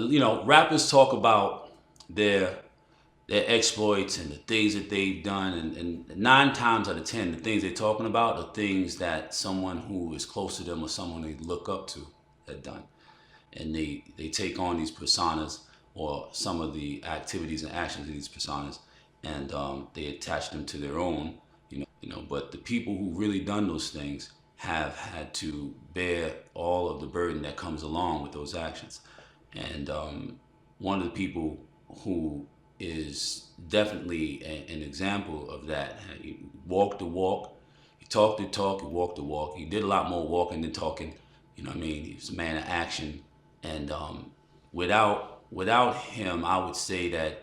You know, rappers talk about their their exploits and the things that they've done, and 9 times out of 10, the things they're talking about are things that someone who is close to them or someone they look up to had done, and they take on these personas or some of the activities and actions of these personas, and they attach them to their own, you know. But the people who really done those things have had to bear all of the burden that comes along with those actions. And one of the people who is definitely an example of that. He walked the walk, he talked the talk, he walked the walk. He did a lot more walking than talking. You know what I mean? He's a man of action, and without him, I would say that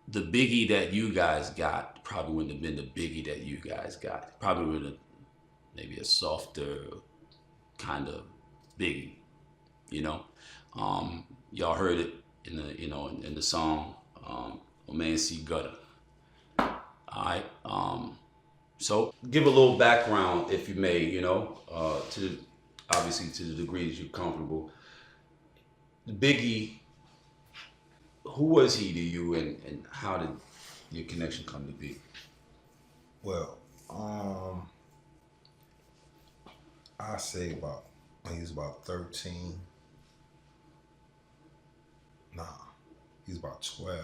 the Biggie that you guys got probably wouldn't have been the Biggie that you guys got. Probably would have maybe a softer kind of Biggie, you know. Y'all heard it in the in the song "O Man See Gutda." All right. So give a little background, if you may, to obviously to the degree that you're comfortable. Biggie, who was he to you, and how did your connection come to be? Well, I say about when he was about 13. Nah, he was about 12.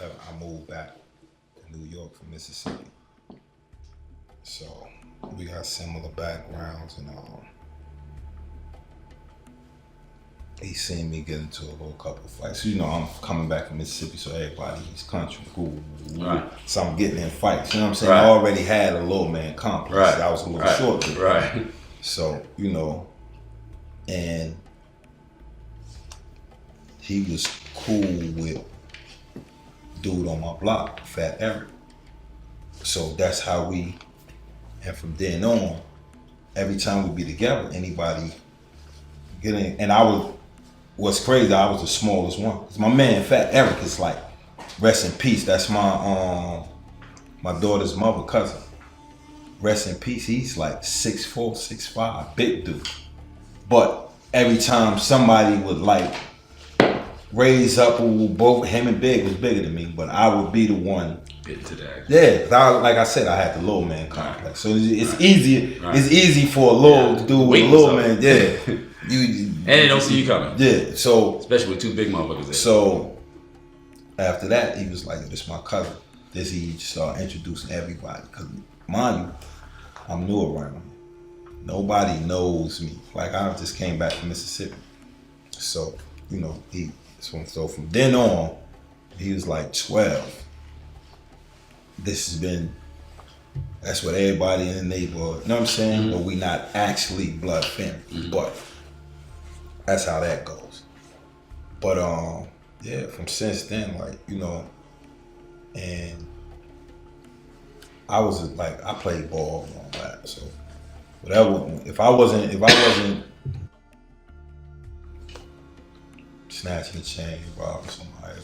I moved back to New York from Mississippi. So we got similar backgrounds, and he seen me get into a little couple of fights. You know, I'm coming back from Mississippi, so everybody's country. Right. So I'm getting in fights. You know what I'm saying? Right. I already had a little man complex. Right. I was a little Right. short dude. Right. So, and he was cool with dude on my block, Fat Eric. So that's how and from then on, every time we be together, anybody get in, and what's crazy, I was the smallest one. Cause my man, Fat Eric, is like, rest in peace. That's my daughter's mother cousin. Rest in peace. He's like 6'4", 6'5", big dude. But every time somebody would like raise up, both him and Big was bigger than me, but I would be the one. Get to that. Yeah, 'cause like I said, I had the little man complex, so it's easy. Right. It's easy for a little dude with a little man. Yeah, and they don't see you coming. Yeah, so especially with two big motherfuckers there. So after that, he was like, "This my cousin." This he started introducing everybody. Cause mind you, I'm new around here. Nobody knows me. Like I just came back from Mississippi, so so from then on, he was like 12. That's what everybody in the neighborhood, you know what I'm saying? Mm-hmm. But we not actually blood family, mm-hmm. But that's how that goes. But yeah, from since then, and I was like, I played ball and all that, so whatever. If I wasn't snatching the chain, robbing somebody,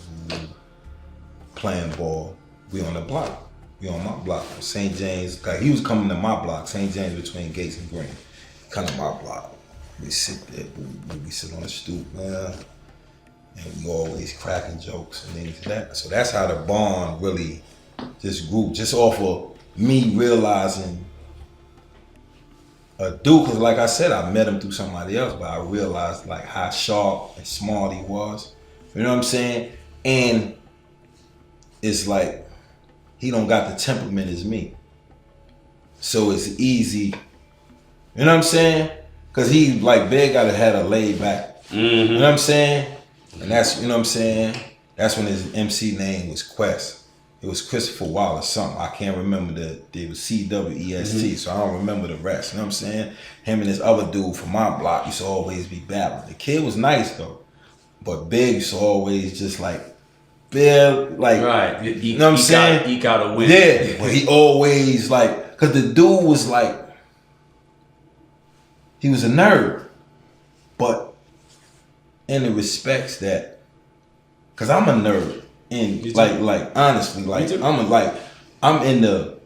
playing ball, we on the block. We on my block. St. James, like he was coming to my block, St. James between Gates and Green. Come to my block. We sit there, we sit on the stoop, man. And we always cracking jokes and things like that. So that's how the bond really just grew, just off of me realizing a dude, because like I said, I met him through somebody else, but I realized like how sharp and smart he was. You know what I'm saying? And it's like, he don't got the temperament as me. So it's easy, you know what I'm saying? Cause he like Big gotta had a laid back, mm-hmm. You know what I'm saying? And that's, you know what I'm saying? That's when his MC name was Quest. It was Christopher Wallace something. I can't remember it was CWEST, mm-hmm. So I don't remember the rest, you know what I'm saying? Him and this other dude from my block used to always be battling. The kid was nice though, but Big used to always just like, like, right. You know what I'm saying? Eke out a win. Yeah, but he always like, cause the dude was like, he was a nerd, but in the respects that, cause I'm a nerd, and like honestly, like I'm in the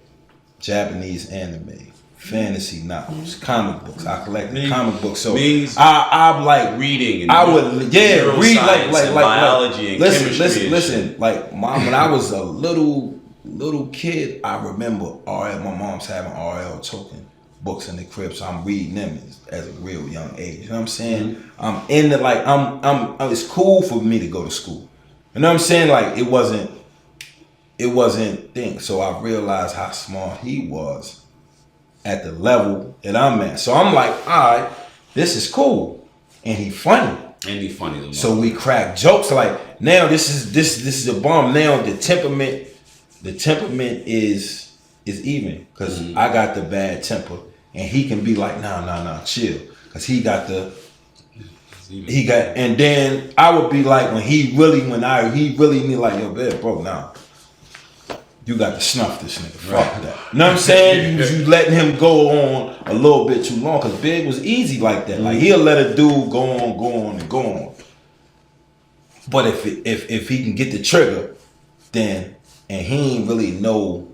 Japanese anime, fantasy novels, comic books. I collected comic books, so means I'm like reading. And I would read like biology and chemistry. Listen. Like when I was a little kid, I remember RL. My mom's having RL Tolkien books in the crib, so I'm reading them as a real young age. You know what I'm saying? Mm-hmm. I'm in the I'm. It's cool for me to go to school. You know what I'm saying? Like it wasn't thing. So I realized how smart he was at the level that I'm at. So I'm like, all right, this is cool, and he funny. So we crack jokes. Like now, this is a bomb. Now the temperament is even because I got the bad temper, and he can be like, nah, chill, because he got. And then I would be like, he really me like, yo, bad bro, nah. You got to snuff this nigga. Right. Fuck that. You know what I'm saying? You letting him go on a little bit too long, because Big was easy like that. Like he'll let a dude go on. But if he can get the trigger, then and he ain't really know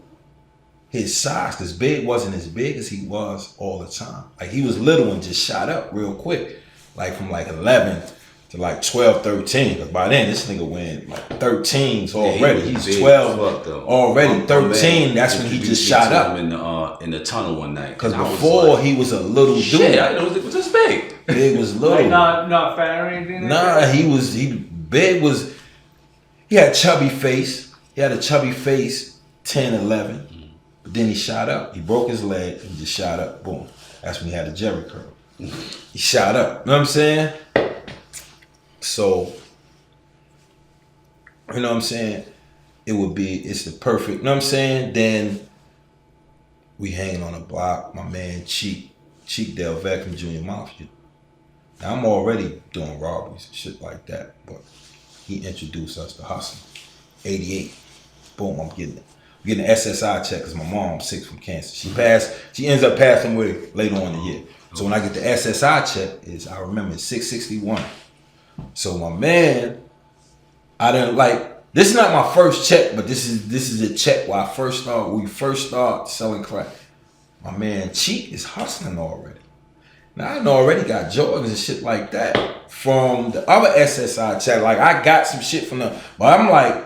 his size, because Big wasn't as big as he was all the time. Like he was little and just shot up real quick, like from like 11 to like 12, 13. Because by then this nigga went like 13s already. He's 12 already. 13. That's when he just shot up in the tunnel one night. Because before he was a little dude. Shit, I know it was just big. Big was little. Like not fat or anything. Nah, Big was. He had a chubby face. He had a chubby face 10, 11. But then he shot up. He broke his leg. He just shot up. Boom. That's when he had a Jerry curl. He shot up. You know what I'm saying? So, you know what I'm saying? It's the perfect, you know what I'm saying? Then we hanging on the block. My man Cheek Delvec from Junior Mafia. Now I'm already doing robberies and shit like that, but he introduced us to hustling. 88. Boom, I'm getting an SSI check because my mom's sick from cancer. She ends up passing away later on in the year. So when I get the SSI check, I remember it's 661. So my man, this is not my first check, but this is a check where we first start selling crack. My man Cheek is hustling already. Now I already got Jordans and shit like that from the other SSI check. Like I got some shit from them, but I'm like,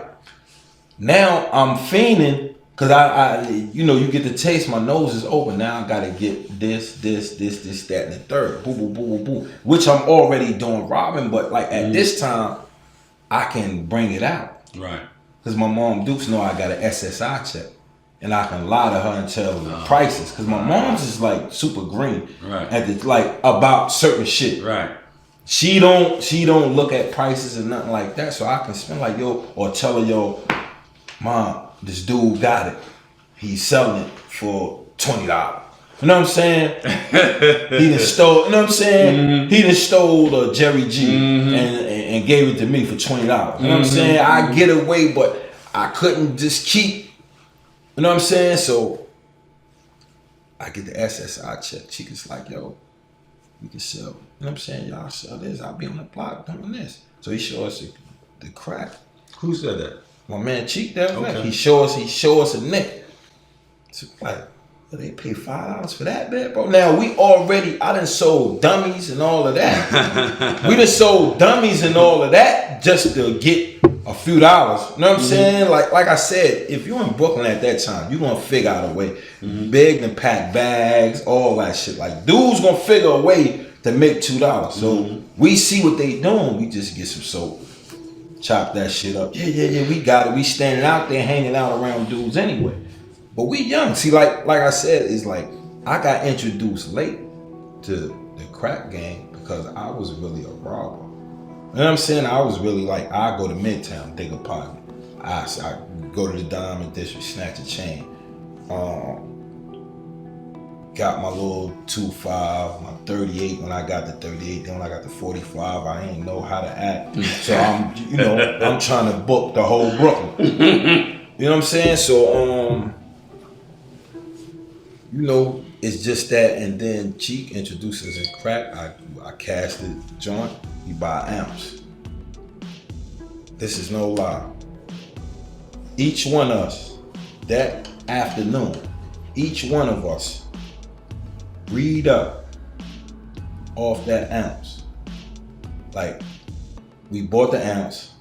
now I'm fiending because I you get the taste. My nose is open. Now I gotta get this, that, and the third. Boo, boo, boo, boo, boo. Which I'm already doing robbing, but like at this time, I can bring it out. Right. Because my mom Dukes know I got an SSI check. And I can lie to her and tell her the prices. Because my mom's is like super green. Right. About certain shit. Right. She don't look at prices and nothing like that. So I can spend like, or tell her, yo, Mom, this dude got it. He's selling it for $20. You know what I'm saying? He done stole, you know what I'm saying? Mm-hmm. He done stole Jerry G and gave it to me for $20. You know what I'm saying? I get away, but I couldn't just keep, you know what I'm saying? So I get the SSI check. She was like, yo, we can sell. You know what I'm saying? Y'all sell this. I'll be on the block doing this. So he showed us the crack. Who said that? My man Cheek there. Okay. He show us a neck. So like, they pay $5 for that, man, bro. Now I done sold dummies and all of that. We done sold dummies and all of that just to get a few dollars. You know what I'm saying? Like I said, if you're in Brooklyn at that time, you're gonna figure out a way. Big and pack bags, all that shit. Like dudes gonna figure a way to make $2. So we see what they doing. We just get some soap, chop that shit up. Yeah. We got it. We standing out there hanging out around dudes anyway. But we young. See, like I said, it's like I got introduced late to the crack game because I was really a robber. You know what I'm saying? I was really like, I go to Midtown, dig a pocket. I go to the Diamond District, snatch a chain. Got my little 2.5, my 38 when I got the 38. Then when I got the 45, I ain't know how to act. So I'm trying to book the whole Brooklyn. You know what I'm saying? So it's just that, and then Cheek introduces his crack. I cashed the joint. He buy an ounce. This is no lie. Each one of us, that afternoon, each one of us read up off that ounce. Like, we bought the ounce,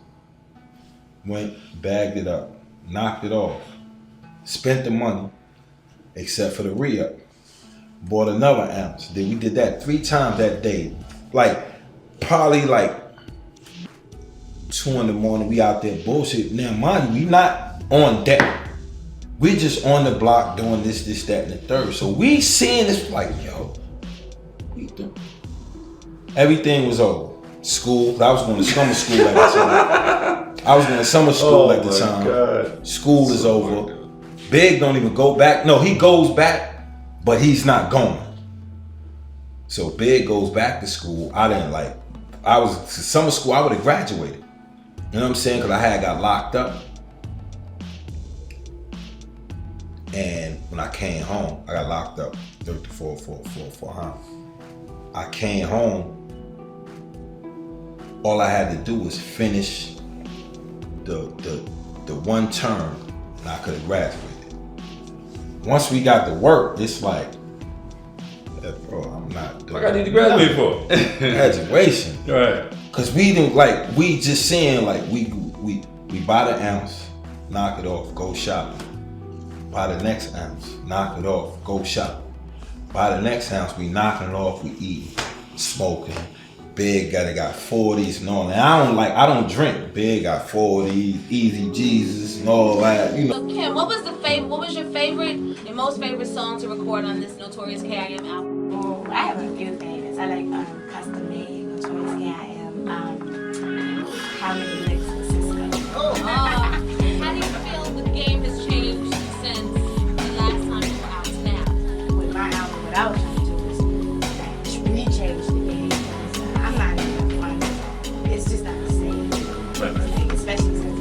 went, bagged it up, knocked it off, spent the money, except for the re-up. Bought another ounce. Then we did that 3 times that day. Like, probably like 2 in the morning, we out there bullshit. Now, mind you, we not on deck. We just on the block doing this, that, and the third. So we seeing this like, yo, we doing. Everything was over. School, I was going to summer school at the time. God. School is over. Big don't even go back. No, he goes back, but he's not going. So Big goes back to school. Summer school, I would have graduated. You know what I'm saying? Because I had got locked up. And when I came home, I got locked up for harm. I came home. All I had to do was finish the 1 term, and I could have graduated. Once we got to work, it's like, bro, I'm not doing. What I need to graduate for? Graduation. Right. Cause we didn't like. We just saying like we buy the ounce, knock it off, go shopping. Buy the next ounce, knock it off, go shopping. Buy the next ounce, we knocking it off, we eating, smoking. Big got 40s and all that. I don't drink. Big got 40s, Easy Jesus and all that. You know. Lil Kim, what was your favorite and most favorite song to record on this Notorious K.I.M. album? Oh, I have a few favorites. I like Custom Made, Notorious K.I.M. How Many Licks with Cisco. How do you feel the game has changed since the last time you were out to now? With my album, what I was trying to do was rechange the game. I'm not even fun. It's just not the same. Especially since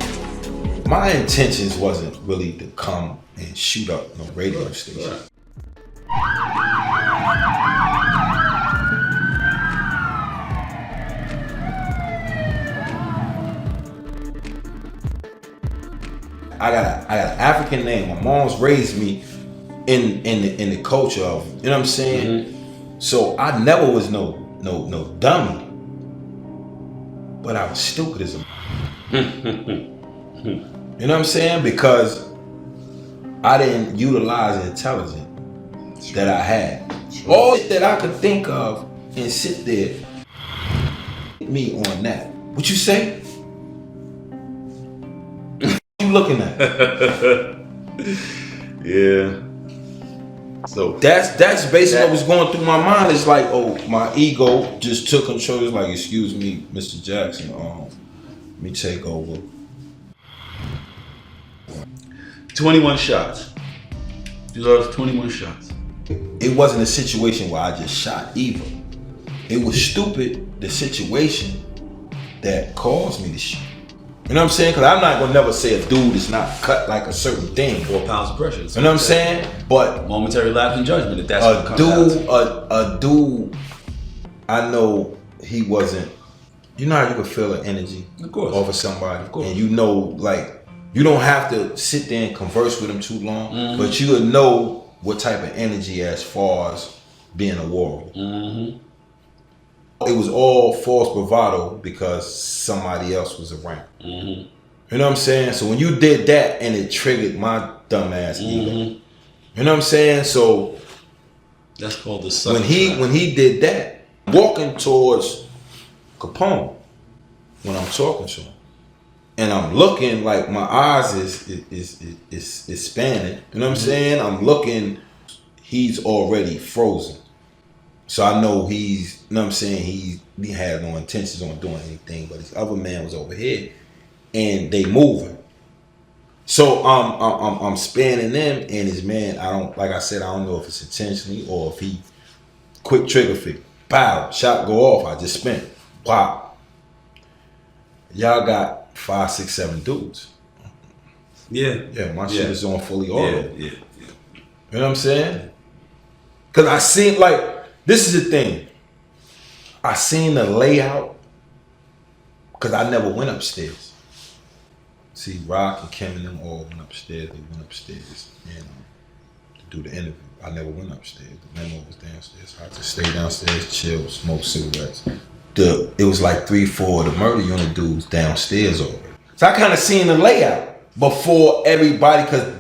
it's My intentions wasn't really to come and shoot up no radio station. I got an African name. My mom's raised me in the culture of, you know what I'm saying? Mm-hmm. So I never was no dummy. But I was stupid as a you know what I'm saying? Because I didn't utilize the intelligence that I had. All that I could think of and sit there me on that. What you say? You looking at? Yeah. So that's basically what was going through my mind. It's like, oh, my ego just took control. It's like, excuse me, Mr. Jackson, let me take over. 21 shots. You lost 21 shots. It wasn't a situation where I just shot either. It was stupid, the situation that caused me to shoot. You know what I'm saying? Because I'm not going to never say a dude is not cut like a certain thing. 4 pounds of pressure. You know what I'm saying? But momentary lapse in judgment, if that's a what comes down to. a dude, I know he wasn't, you know how you can feel the energy Of course. off of somebody? Of course. And you know, like, you don't have to sit there and converse with him too long, but you would know what type of energy as far as being a warrior. Mm-hmm. It was all false bravado because somebody else was around. Mm-hmm. You know what I'm saying? So when you did that and it triggered my dumb ass ego. You know what I'm saying? So that's called the when he did that, walking towards Capone when I'm talking to him. And I'm looking like my eyes is spanning. You know what I'm saying? I'm looking, he's already frozen. So I know he's, you know what I'm saying, he had no intentions on doing anything, but his other man was over here and they moving. So I'm spanning them and his man, like I said, I don't know if it's intentionally or if he quick trigger finger. Pow, shot go off, I just spin. Pop. Y'all got 5, 6, 7 dudes. Yeah. Yeah, my shit is on fully auto. Yeah. You know what I'm saying? Cause I seen, like, this is the thing. I seen the layout because I never went upstairs. See, Rock and Kim and them all went upstairs. They went upstairs. And the do the interview. I never went upstairs. The memo was downstairs. So I just stayed downstairs, chill, smoke cigarettes. It was like 3-4 of the murder unit dudes downstairs already. So I kind of seen the layout before everybody, because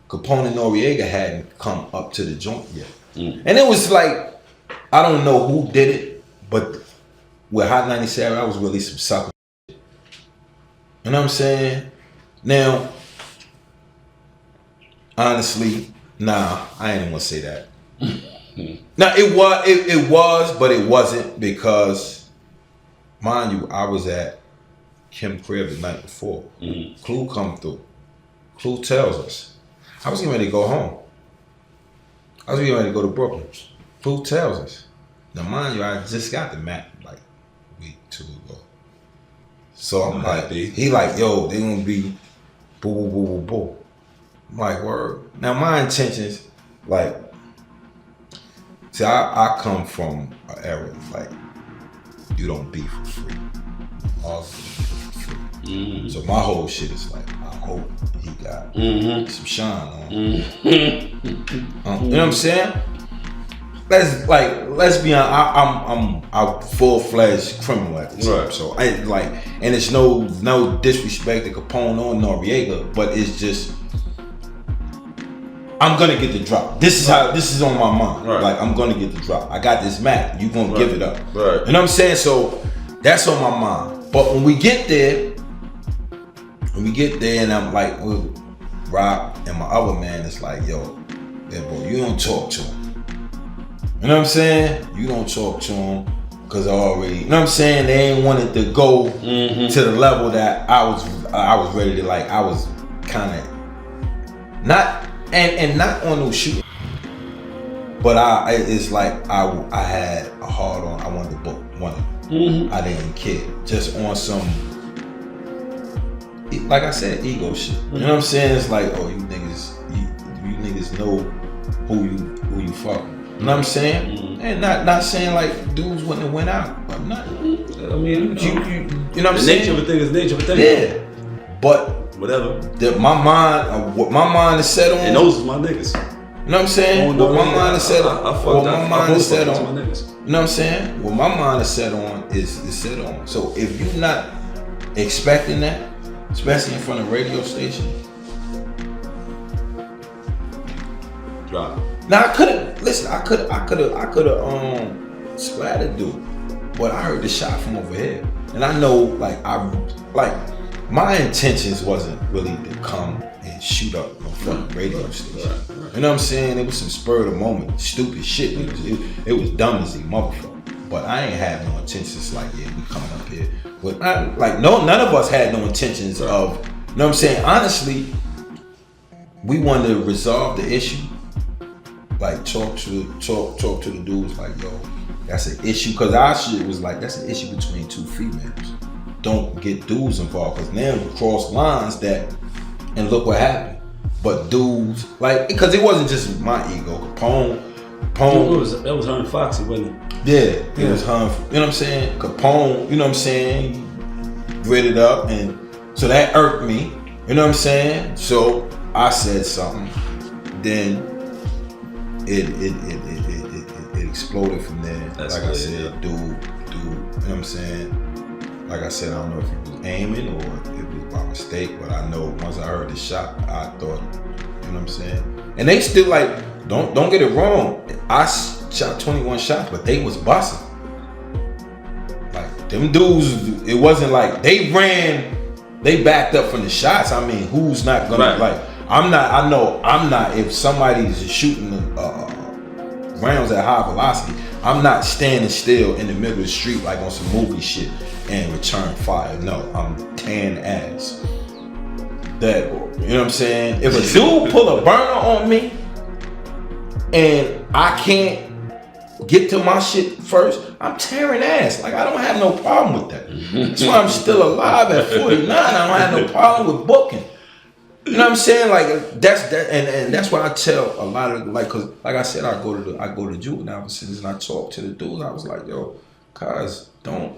Capone and Noreaga hadn't come up to the joint yet. And it was like, I don't know who did it, but with Hot 97, I was really some sucker. You know what I'm saying? Now, honestly, nah, I ain't even gonna say that. Now it was, but it wasn't, because, mind you, I was at Kim crib the night before. Clue come through. Clue tells us. I was getting ready to go home. I was getting ready to go to Brooklyn. Clue tells us. Now, mind you, I just got the map like a week, 2 ago. So I'm like, he like, yo, they gonna be boo, boo, boo, boo, boo. I'm like, word. Now, my intentions, like, see, I come from an era like, you don't beef for free. All for free. So my whole shit is like, I hope he got some shine on. You know what I'm saying? Let's be honest. I'm a full-fledged criminal at the time. Right. So I like, and it's no disrespect to Capone or Noreaga, but it's just, I'm gonna get the drop. This is on my mind. Right. Like, I'm gonna get the drop. I got this map. You gonna give it up. Right. You know what I'm saying? So that's on my mind. But when we get there, and I'm like, Rob and my other man is like, yo, bro, you don't talk to him. You know what I'm saying? You don't talk to him, because I already, you know what I'm saying? They ain't wanted to go to the level that I was ready to, like, I was kind of not, and not on no shooting, but it's like I had a hard on. I wanted to book one of them. I didn't care, just on some, like I said, ego shit. You know what I'm saying? It's like, oh, you niggas know who you fucking. You know what I'm saying? And not saying like dudes wouldn't have went out, but not. I mean, you know what I'm saying? Nature of a thing is nature of a thing. Yeah, but whatever. What my mind is set on. And those is my niggas. You know what I'm saying? What my mind is set on. What my mind is set on. You know what I'm saying? What my mind is set on is set on. So if you're not expecting that, especially in front of a radio station, drop. Now I could have splattered dude, but I heard the shot from over here, and I know my intentions wasn't really to come and shoot up no fucking radio station. You know what I'm saying? It was some spur of the moment, stupid shit. It was dumb as a motherfucker. But I ain't had no intentions like, yeah, we coming up here. But none of us had no intentions of, you know what I'm saying? Honestly, we wanted to resolve the issue. Like talk to the dudes like, yo, that's an issue. Cause our shit was like, that's an issue between two females. Don't get dudes involved, cause now we cross lines and look what happened. But dudes, like, cause it wasn't just my ego. Capone. That was her and Foxy, wasn't it? Yeah, it was her. You know what I'm saying? Capone, you know what I'm saying? Read it up, and so that irked me. You know what I'm saying? So I said something. Then it exploded from there. That's like I said, dude, you know what I'm saying? Like I said, I don't know if he was aiming or if it was by mistake, but I know once I heard the shot, I thought, you know what I'm saying? And they still like, don't get it wrong. I shot 21 shots, but they was busting. Like them dudes, it wasn't like they backed up from the shots. I mean, who's not gonna like? I'm not. If somebody's shooting rounds at high velocity, I'm not standing still in the middle of the street like on some movie shit and return fire. No, I'm tan ass. That, you know what I'm saying? If a dude pull a burner on me and I can't get to my shit first, I'm tearing ass. Like, I don't have no problem with that. That's why I'm still alive at 49. I don't have no problem with booking. You know what I'm saying? Like, that's that, and that's why I tell a lot of, like, cause like I said, I go to juvenile facilities and I talk to the dudes. I was like, yo, cuz don't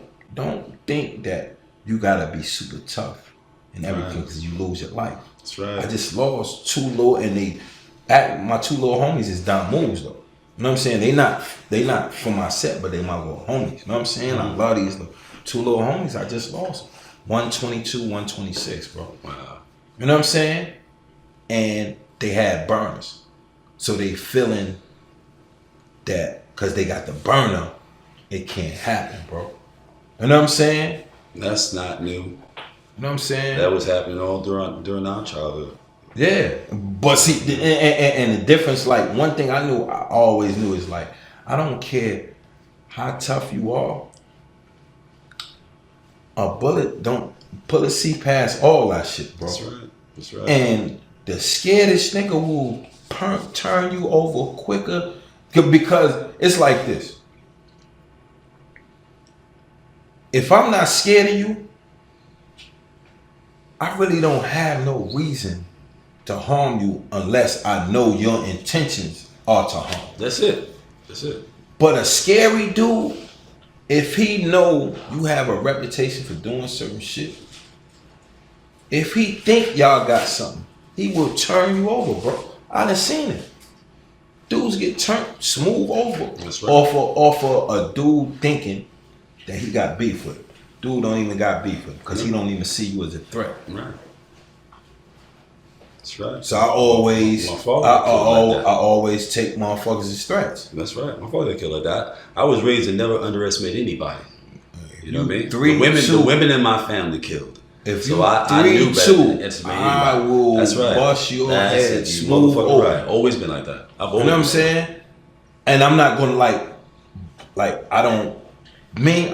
think that you gotta be super tough and everything because you lose your life. That's right. I just lost 2 little, and My two little homies is Don Moves though. You know what I'm saying? They not from my set, but they my little homies. You know what I'm saying? I love these two little homies. I just lost 122, 126, bro. Wow. You know what I'm saying? And they had burners, so they feeling that because they got the burner, it can't happen, bro. You know what I'm saying? That's not new. You know what I'm saying? That was happening all during our childhood. Yeah, but see, and the difference, like one thing I always knew is like, I don't care how tough you are, a bullet bullets see past all that shit, bro. That's right. That's right. And the scaredest nigga will turn you over quicker because it's like this. If I'm not scared of you, I really don't have no reason to harm you unless I know your intentions are to harm. That's it. That's it. But a scary dude, if he know you have a reputation for doing certain shit, if he think y'all got something, he will turn you over, bro. I done seen it. Dudes get turned smooth over. That's right. Off of a dude thinking that he got beef with. Dude don't even got beef with because he don't even see you as a threat. Right. That's right. So I always take motherfuckers as threats. That's right. My father killed like that. I was raised to never underestimate anybody. You know what I mean? The women in my family killed. If so you I knew better than estimate I anybody. will That's right. bust your That's head it. You smooth motherfucker over. right. Always been like that. I've always You know what I'm saying? And I'm not gonna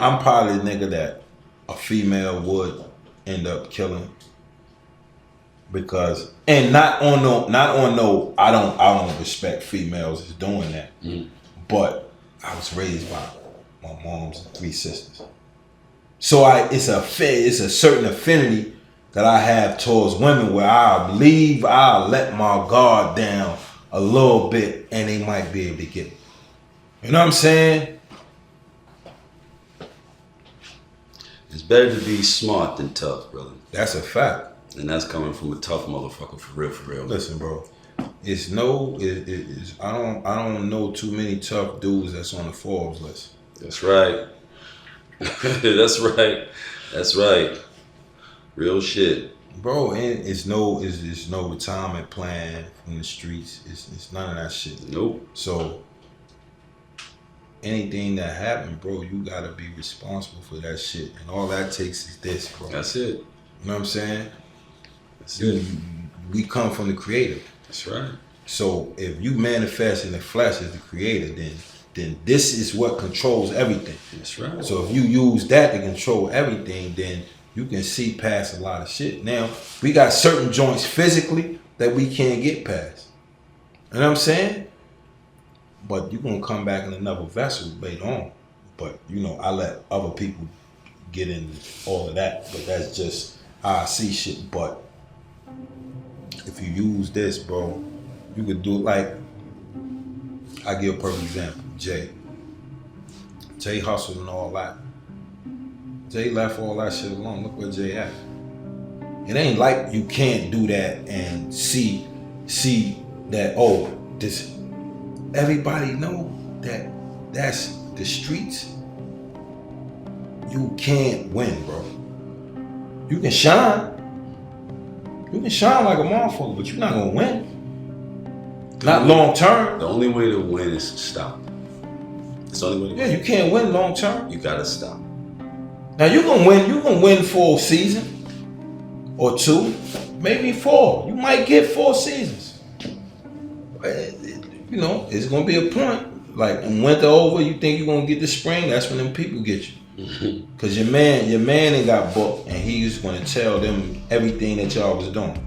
I'm probably the nigga that a female would end up killing. Because I don't respect females as doing that. But I was raised by my mom's 3 sisters. So it's a certain affinity that I have towards women where I believe I'll let my guard down a little bit and they might be able to get it. You know what I'm saying? It's better to be smart than tough, brother. That's a fact. And that's coming from a tough motherfucker, for real. Listen, bro. I don't know too many tough dudes that's on the Forbes list. That's right. That's right. Real shit. Bro, and it's no retirement plan from the streets. It's none of that shit. Nope. So anything that happened, bro, you gotta be responsible for that shit. And all that takes is this, bro. That's it. You know what I'm saying? That's it. We come from the creator. That's right. So if you manifest in the flesh as the creator, then this is what controls everything. That's right. So if you use that to control everything, then you can see past a lot of shit. Now, we got certain joints physically that we can't get past. You know what I'm saying? But you're going to come back in another vessel later on. But, I let other people get in all of that. But that's just how I see shit. But if you use this, bro, you could do it like, I give a perfect example. Jay hustled and all that. Jay left all that shit alone. Look where Jay at. It ain't like you can't do that and see that, this. Everybody know that that's the streets. You can't win, bro. You can shine. You can shine like a motherfucker, but you're not gonna win. Not long term. The only way to win is to stop. It's the only way to win. Yeah, you can't win long term. You gotta stop. Now you gonna win for a season or 2, maybe 4. You might get 4 seasons. It's gonna be a point. Like when winter over, you think you're gonna get the spring. That's when them people get you. Cause your man ain't got booked, and he's gonna tell them everything that y'all was doing.